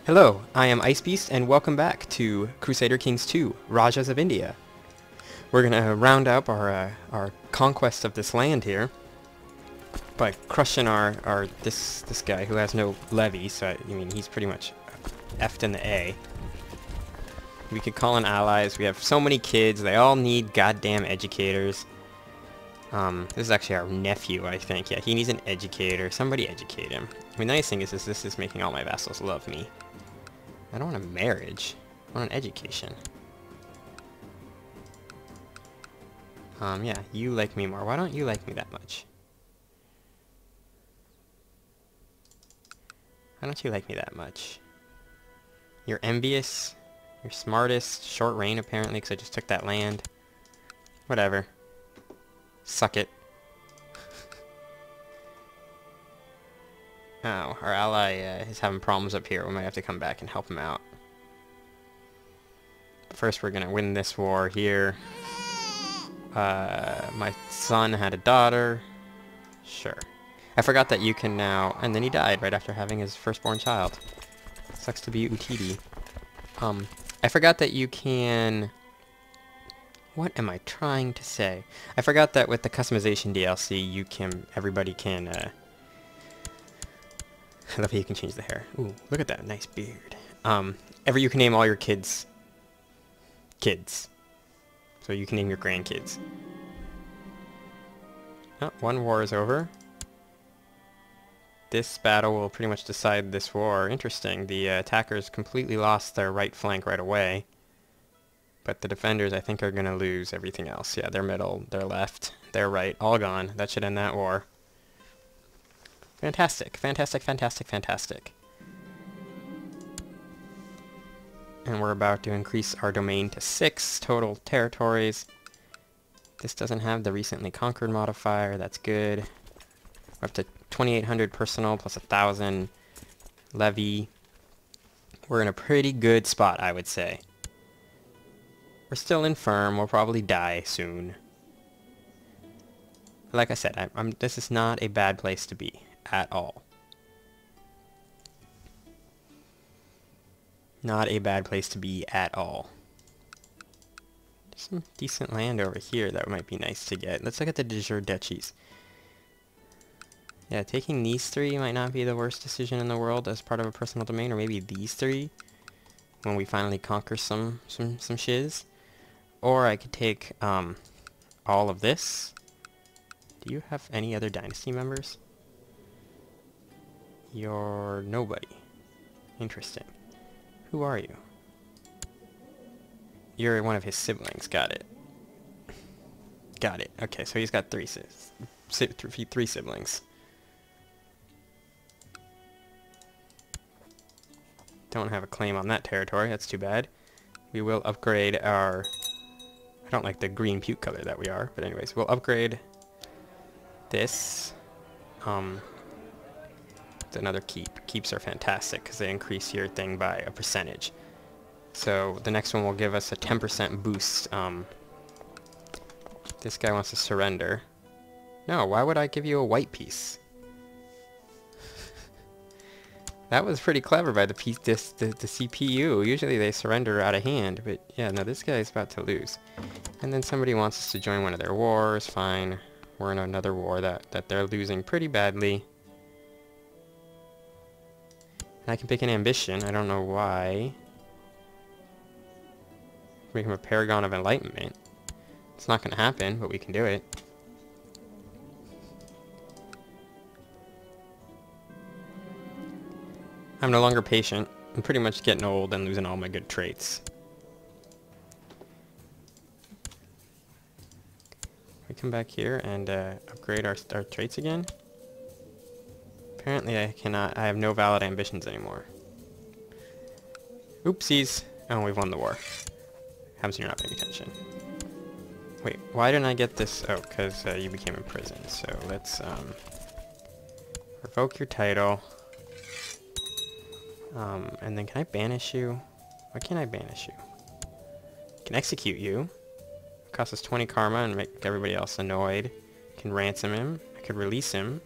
Hello, I am Icebeast, and welcome back to Crusader Kings 2, Rajas of India. We're gonna round up our conquest of this land here by crushing this guy who has no levy. So I mean he's pretty much effed in the A. We could call in allies. We have so many kids. They all need goddamn educators. This is actually our nephew, I think. Yeah, he needs an educator. Somebody educate him. I mean, the nice thing is this is making all my vassals love me. I don't want a marriage. I want an education. Yeah, you like me more. Why don't you like me that much? Why don't you like me that much? You're envious. You're smartest. Short reign, apparently, because I just took that land. Whatever. Suck it. Oh, our ally is having problems up here. We might have to come back and help him out. First, we're gonna win this war here. My son had a daughter. Sure. I forgot that you can now... And then he died right after having his firstborn child. Sucks to be Utidi. I forgot that you can... What am I trying to say? I forgot that with the customization DLC, you can... Everybody can, I love how you can change the hair. Ooh, look at that nice beard. You can name all your kids... Kids. So you can name your grandkids. Oh, one war is over. This battle will pretty much decide this war. Interesting. The attackers completely lost their right flank right away. But the defenders, I think, are going to lose everything else. Yeah, their middle, their left, their right, all gone. That should end that war. Fantastic. Fantastic, fantastic, fantastic. And we're about to increase our domain to 6 total territories. This doesn't have the recently conquered modifier. That's good. We're up to 2,800 personal plus 1,000 levy. We're in a pretty good spot, I would say. We're still infirm. We'll probably die soon. Like I said, this is not a bad place to be at all. Not a bad place to be at all. There's some decent land over here that might be nice to get. Let's look at the de jure duchies. Yeah, taking these 3 might not be the worst decision in the world as part of a personal domain, or maybe these 3 when we finally conquer some shiz. Or I could take all of this. Do you have any other dynasty members? You're nobody. Interesting. Who are you? You're one of his siblings. Got it. Got it. Okay, so he's got 3 siblings. Don't have a claim on that territory. That's too bad. We will upgrade our... I don't like the green puke color that we are, but anyways, we'll upgrade this. It's another keep. Keeps are fantastic because they increase your thing by a percentage. So the next one will give us a 10% boost. This guy wants to surrender. No, why would I give you a white piece? That was pretty clever by the CPU. Usually they surrender out of hand, but yeah, no, this guy's about to lose. And then somebody wants us to join one of their wars. Fine. We're in another war that they're losing pretty badly. I can pick an ambition. I don't know why. Make him a paragon of enlightenment. It's not going to happen, but we can do it. I'm no longer patient. I'm pretty much getting old and losing all my good traits. We come back here and upgrade our traits again. Apparently I cannot. I have no valid ambitions anymore. Oopsies. Oh, we've won the war. Happens when you're not paying attention. Wait, why didn't I get this? Oh, because you became imprisoned. So let's revoke your title. And then can I banish you? Why can't I banish you? I can execute you. It costs us 20 karma and make everybody else annoyed. I can ransom him. I could release him.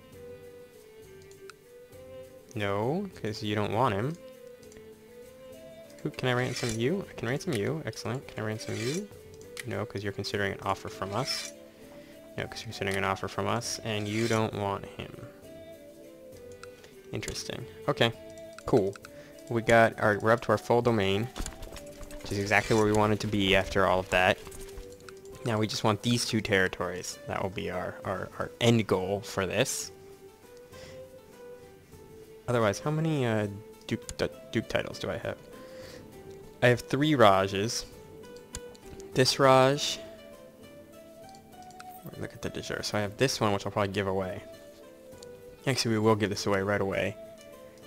No, because you don't want him. Can I ransom you? I can ransom you. Excellent. Can I ransom you? No, because you're considering an offer from us. No, because you're considering an offer from us, and you don't want him. Interesting. Okay, cool. We're up to our full domain, which is exactly where we wanted to be after all of that. Now we just want these 2 territories. That will be our end goal for this. Otherwise, how many Duke titles do I have? I have 3 Rajas. This Raj... Look at the de jure. So I have this one, which I'll probably give away. Actually, we will give this away right away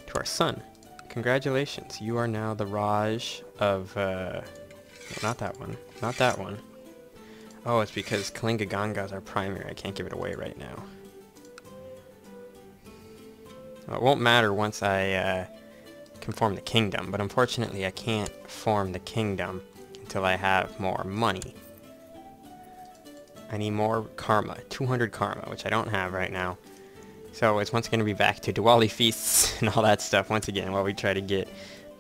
to our son. Congratulations. You are now the Raj of... no, not that one. Not that one. Oh, it's because Kalinga is our primary. I can't give it away right now. Well, it won't matter once I can form the kingdom, but unfortunately I can't form the kingdom until I have more money. I need more karma, 200 karma, which I don't have right now. So it's once going to be back to Diwali feasts and all that stuff once again while we try to get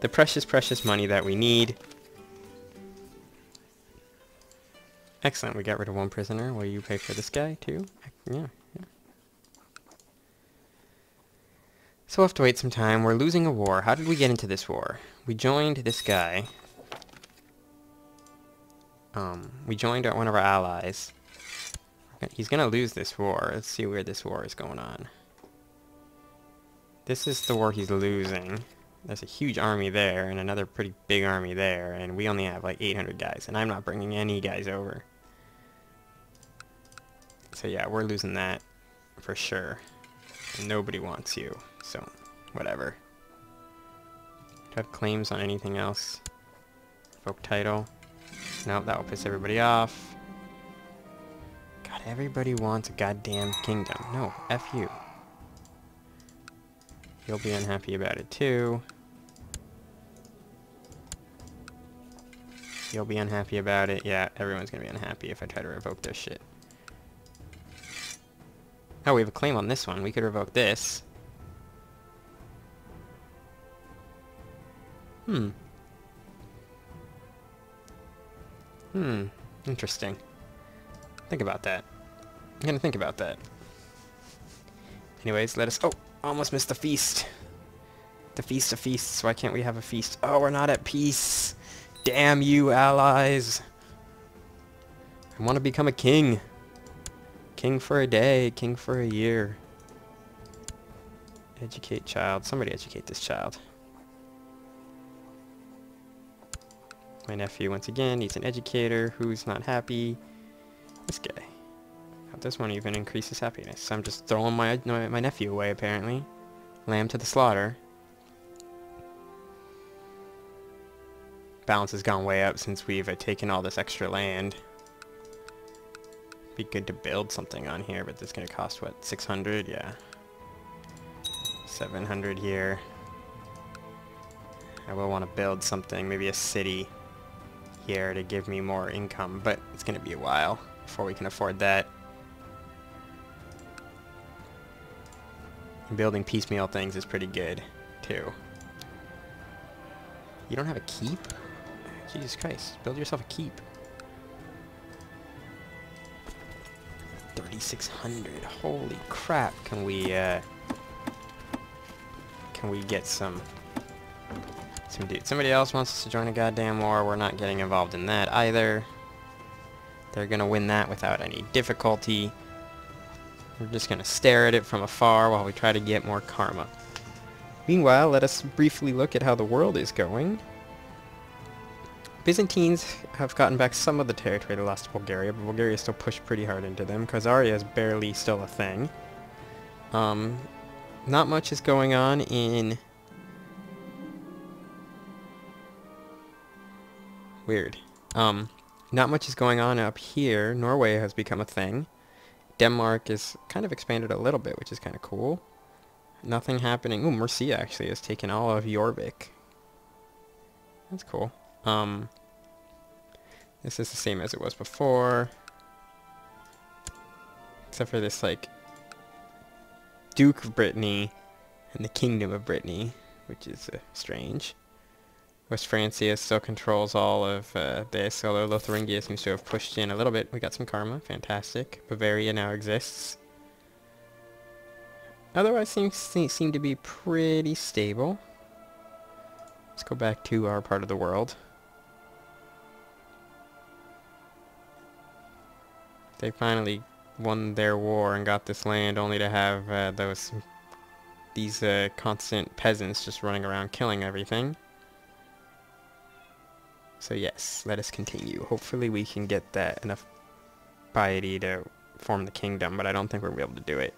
the precious, precious money that we need. Excellent, we got rid of 1 prisoner. Will you pay for this guy too? Yeah. So we'll have to wait some time. We're losing a war. How did we get into this war? We joined this guy. We joined one of our allies. He's gonna lose this war. Let's see where this war is going on. This is the war he's losing. There's a huge army there and another pretty big army there, and we only have like 800 guys, and I'm not bringing any guys over. So yeah, we're losing that for sure. And nobody wants you, so whatever. Do I have claims on anything else? Folk title? Nope, that will piss everybody off. God, everybody wants a goddamn kingdom. No, F you. You'll be unhappy about it too. You'll be unhappy about it. Yeah, everyone's gonna be unhappy if I try to revoke this shit. Oh, we have a claim on this one. We could revoke this. Interesting. Think about that. I'm gonna think about that. Anyways, let us... Oh! Almost missed the feast. The feast of feasts. Why can't we have a feast? Oh, we're not at peace. Damn you, allies. I want to become a king. King for a day. King for a year. Educate child. Somebody educate this child. My nephew, once again, needs an educator. Who's not happy? This guy. This won't even increase his happiness. I'm just throwing my nephew away, apparently. Lamb to the slaughter. Balance has gone way up since we've taken all this extra land. Be good to build something on here, but this is going to cost, what, 600? Yeah. 700 here. I will want to build something, maybe a city here to give me more income, but it's going to be a while before we can afford that. Building piecemeal things is pretty good, too. You don't have a keep? Jesus Christ, build yourself a keep. 3,600, holy crap. Can we get some dude? Somebody else wants us to join a goddamn war. We're not getting involved in that either. They're gonna win that without any difficulty. We're just gonna stare at it from afar while we try to get more karma. Meanwhile, let us briefly look at how the world is going. Byzantines have gotten back some of the territory they lost to Bulgaria, but Bulgaria still pushed pretty hard into them. Khazaria is barely still a thing. Not much is going on in... Weird. Not much is going on up here. Norway has become a thing. Denmark is kind of expanded a little bit, which is kind of cool. Nothing happening. Ooh, Mercia actually has taken all of Jorvik. That's cool. This is the same as it was before. Except for this, like, Duke of Brittany and the Kingdom of Brittany, which is strange. West Francia still controls all of this, although Lotharingia seems to have pushed in a little bit. We got some karma. Fantastic. Bavaria now exists. Otherwise, seem to be pretty stable. Let's go back to our part of the world. They finally won their war and got this land, only to have these constant peasants just running around killing everything. So yes, let us continue. Hopefully we can get that enough piety to form the kingdom, but I don't think we're going to be able to do it.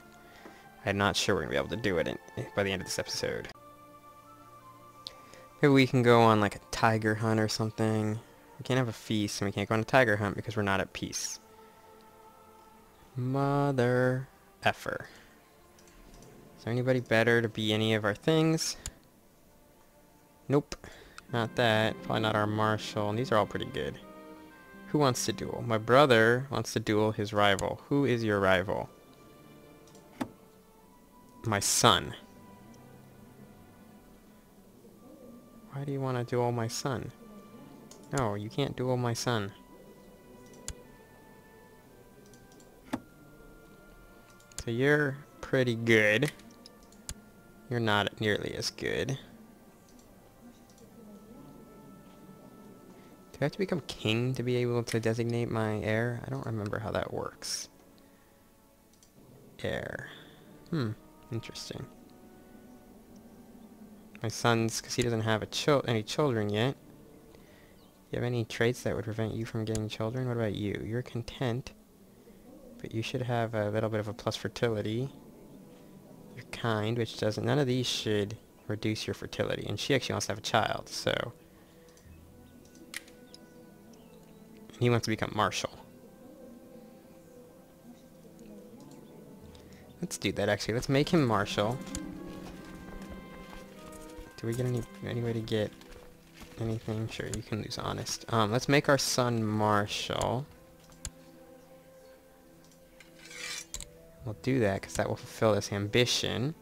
I'm not sure we're going to be able to do it by the end of this episode. Maybe we can go on like a tiger hunt or something. We can't have a feast and we can't go on a tiger hunt because we're not at peace. Mother effer. Is there anybody better to be any of our things? Nope. Not that. Probably not our marshal. And these are all pretty good. Who wants to duel? My brother wants to duel his rival. Who is your rival? My son. Why do you want to duel my son? No, you can't duel my son. So you're pretty good. You're not nearly as good. Do I have to become king to be able to designate my heir? I don't remember how that works. Heir. Interesting. My son's, because he doesn't have any children yet. Do you have any traits that would prevent you from getting children? What about you? You're content, but you should have a little bit of a plus fertility. You're kind, which doesn't. None of these should reduce your fertility. And she actually wants to have a child, so. He wants to become marshal. Let's do that, actually. Let's make him marshal. Do we get any way to get anything? Sure, you can lose honest. Let's make our son marshal. We'll do that because that will fulfill this ambition,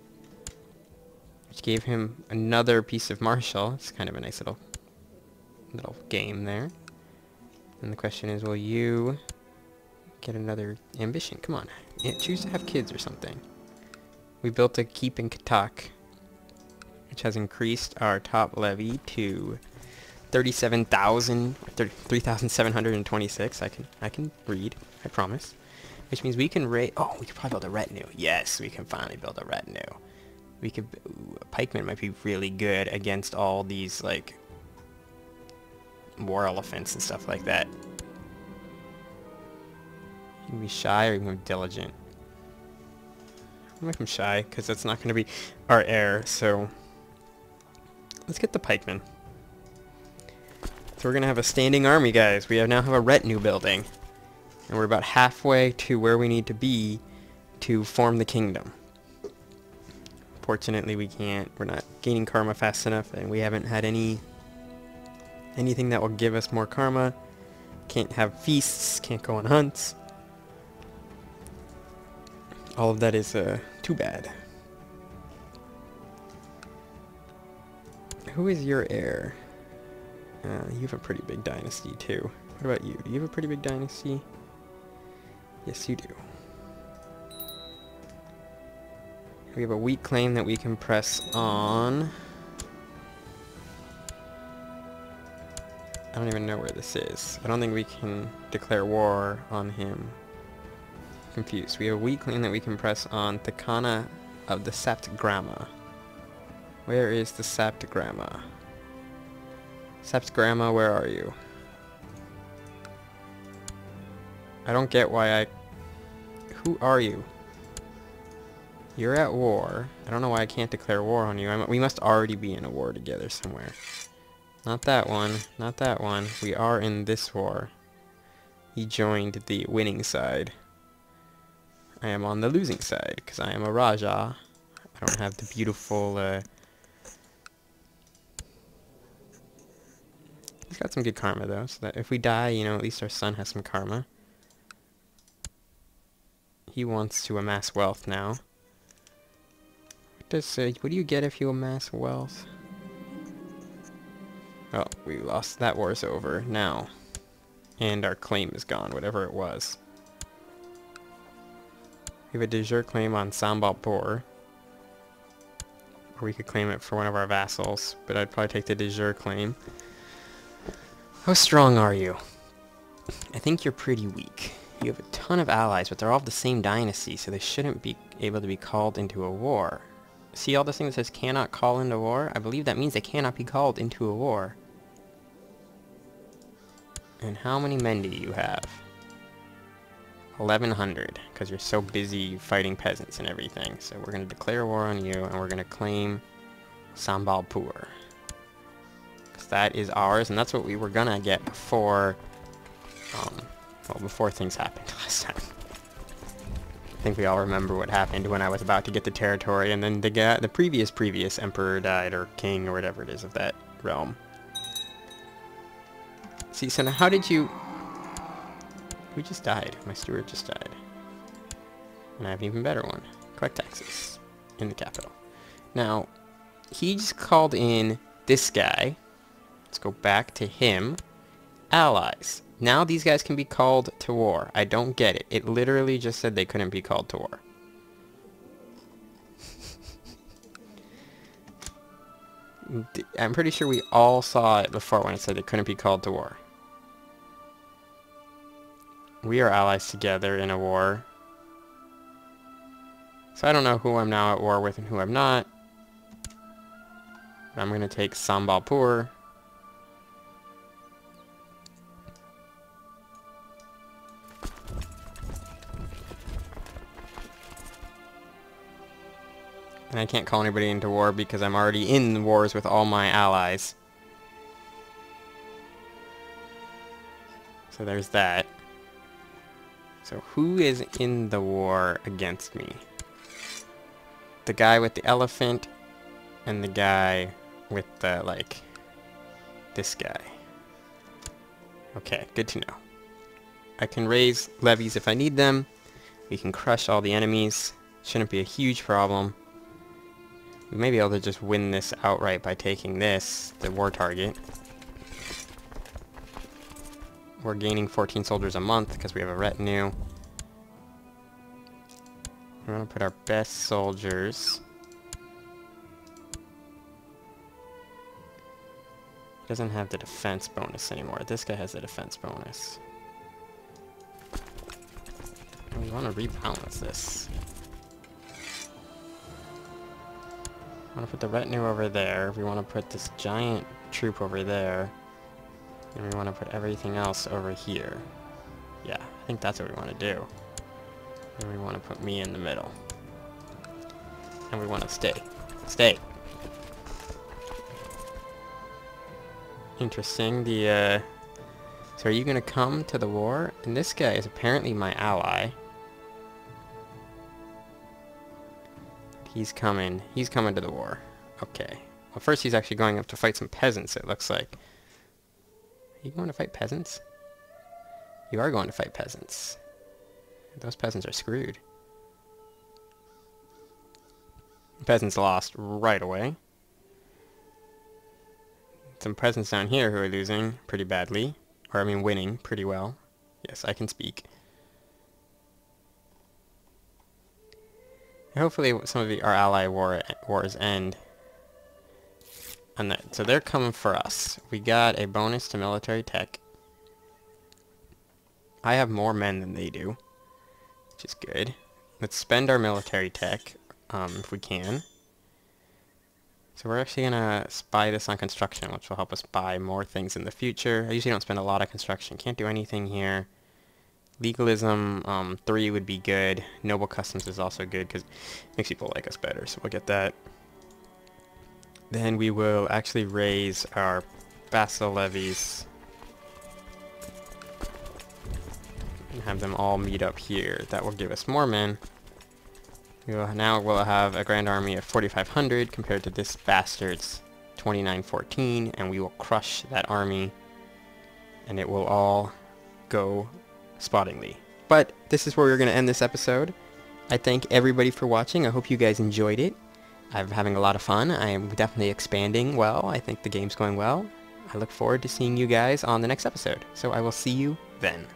which gave him another piece of marshal. It's kind of a nice little game there. And the question is, will you get another ambition? Come on, yeah, choose to have kids or something. We built a keep in Katak, which has increased our top levy to 3,726. I can read, I promise. Which means we can rate. Oh, we could probably build a retinue. Yes, we can finally build a retinue. We could. Ooh, a pikeman might be really good against all these like war elephants and stuff like that. You can be shy or you can be diligent. I'll make him shy because that's not going to be our heir. So let's get the pikeman. So we're going to have a standing army, guys. We now have a retinue building. And we're about halfway to where we need to be to form the kingdom. Fortunately, we can't. We're not gaining karma fast enough, and we haven't had anything that will give us more karma. Can't have feasts, can't go on hunts. All of that is too bad. Who is your heir? You have a pretty big dynasty, too. What about you? Do you have a pretty big dynasty? Yes, you do. We have a weak claim that we can press on. I don't even know where this is. I don't think we can declare war on him. Confused. We have a weak claim that we can press on Thekana of the Saptagramma. Where is the Saptagramma? Saptagramma, where are you? I don't get why Who are you? You're at war. I don't know why I can't declare war on you. We must already be in a war together somewhere. Not that one. Not that one. We are in this war. He joined the winning side. I am on the losing side, because I am a Raja. I don't have the beautiful, He's got some good karma, though, so that if we die, you know, at least our son has some karma. He wants to amass wealth now. What do you get if you amass wealth? Oh, we lost. That war's over now. And our claim is gone, whatever it was. We have a de jure claim on Sambalpur. Or we could claim it for one of our vassals, but I'd probably take the de jure claim. How strong are you? I think you're pretty weak. You have a ton of allies, but they're all of the same dynasty, so they shouldn't be able to be called into a war. See all this thing that says cannot call into war? I believe that means they cannot be called into a war. And how many men do you have? 1,100, because you're so busy fighting peasants and everything. So we're going to declare war on you, and we're going to claim Sambalpur. Because that is ours, and that's what we were going to get before, well, before things happened last time. I think we all remember what happened when I was about to get the territory, and then the previous emperor died, or king, or whatever it is of that realm. See, so now how did you... Who just died? My steward just died. And I have an even better one. Collect taxes in the capital. Now, he just called in this guy. Let's go back to him. Allies. Now these guys can be called to war. I don't get it. It literally just said they couldn't be called to war. I'm pretty sure we all saw it before when it said they couldn't be called to war. We are allies together in a war. So I don't know who I'm now at war with and who I'm not. But I'm going to take Sambalpur. And I can't call anybody into war because I'm already in wars with all my allies. So there's that. So who is in the war against me? The guy with the elephant and the guy with the, like, this guy. Okay, good to know. I can raise levies if I need them. We can crush all the enemies. Shouldn't be a huge problem. We may be able to just win this outright by taking this, the war target. We're gaining 14 soldiers a month because we have a retinue. We're going to put our best soldiers. He doesn't have the defense bonus anymore. This guy has the defense bonus. We want to rebalance this. I want to put the retinue over there. We want to put this giant troop over there. And we want to put everything else over here. Yeah, I think that's what we want to do. And we want to put me in the middle. And we want to stay. Stay! Interesting, so are you going to come to the war? And this guy is apparently my ally. He's coming to the war. Okay. Well, first he's actually going up to fight some peasants, it looks like. Are you going to fight peasants? You are going to fight peasants. Those peasants are screwed. Peasants lost right away. Some peasants down here who are losing pretty badly. Or, I mean, winning pretty well. Yes, I can speak. Hopefully some of our ally wars end. And so they're coming for us. We got a bonus to military tech. I have more men than they do, which is good. Let's spend our military tech, if we can. So we're actually going to spy this on construction, which will help us buy more things in the future. I usually don't spend a lot of construction. Can't do anything here. Legalism 3 would be good. Noble customs is also good because it makes people like us better, so we'll get that. Then we will actually raise our vassal levies and have them all meet up here. That will give us more men. Now we'll have a grand army of 4,500 compared to this bastard's 2,914, and we will crush that army, and it will all go spottingly. But this is where we're going to end this episode. I thank everybody for watching. I hope you guys enjoyed it. I'm having a lot of fun. I am definitely expanding well. I think the game's going well. I look forward to seeing you guys on the next episode. So I will see you then.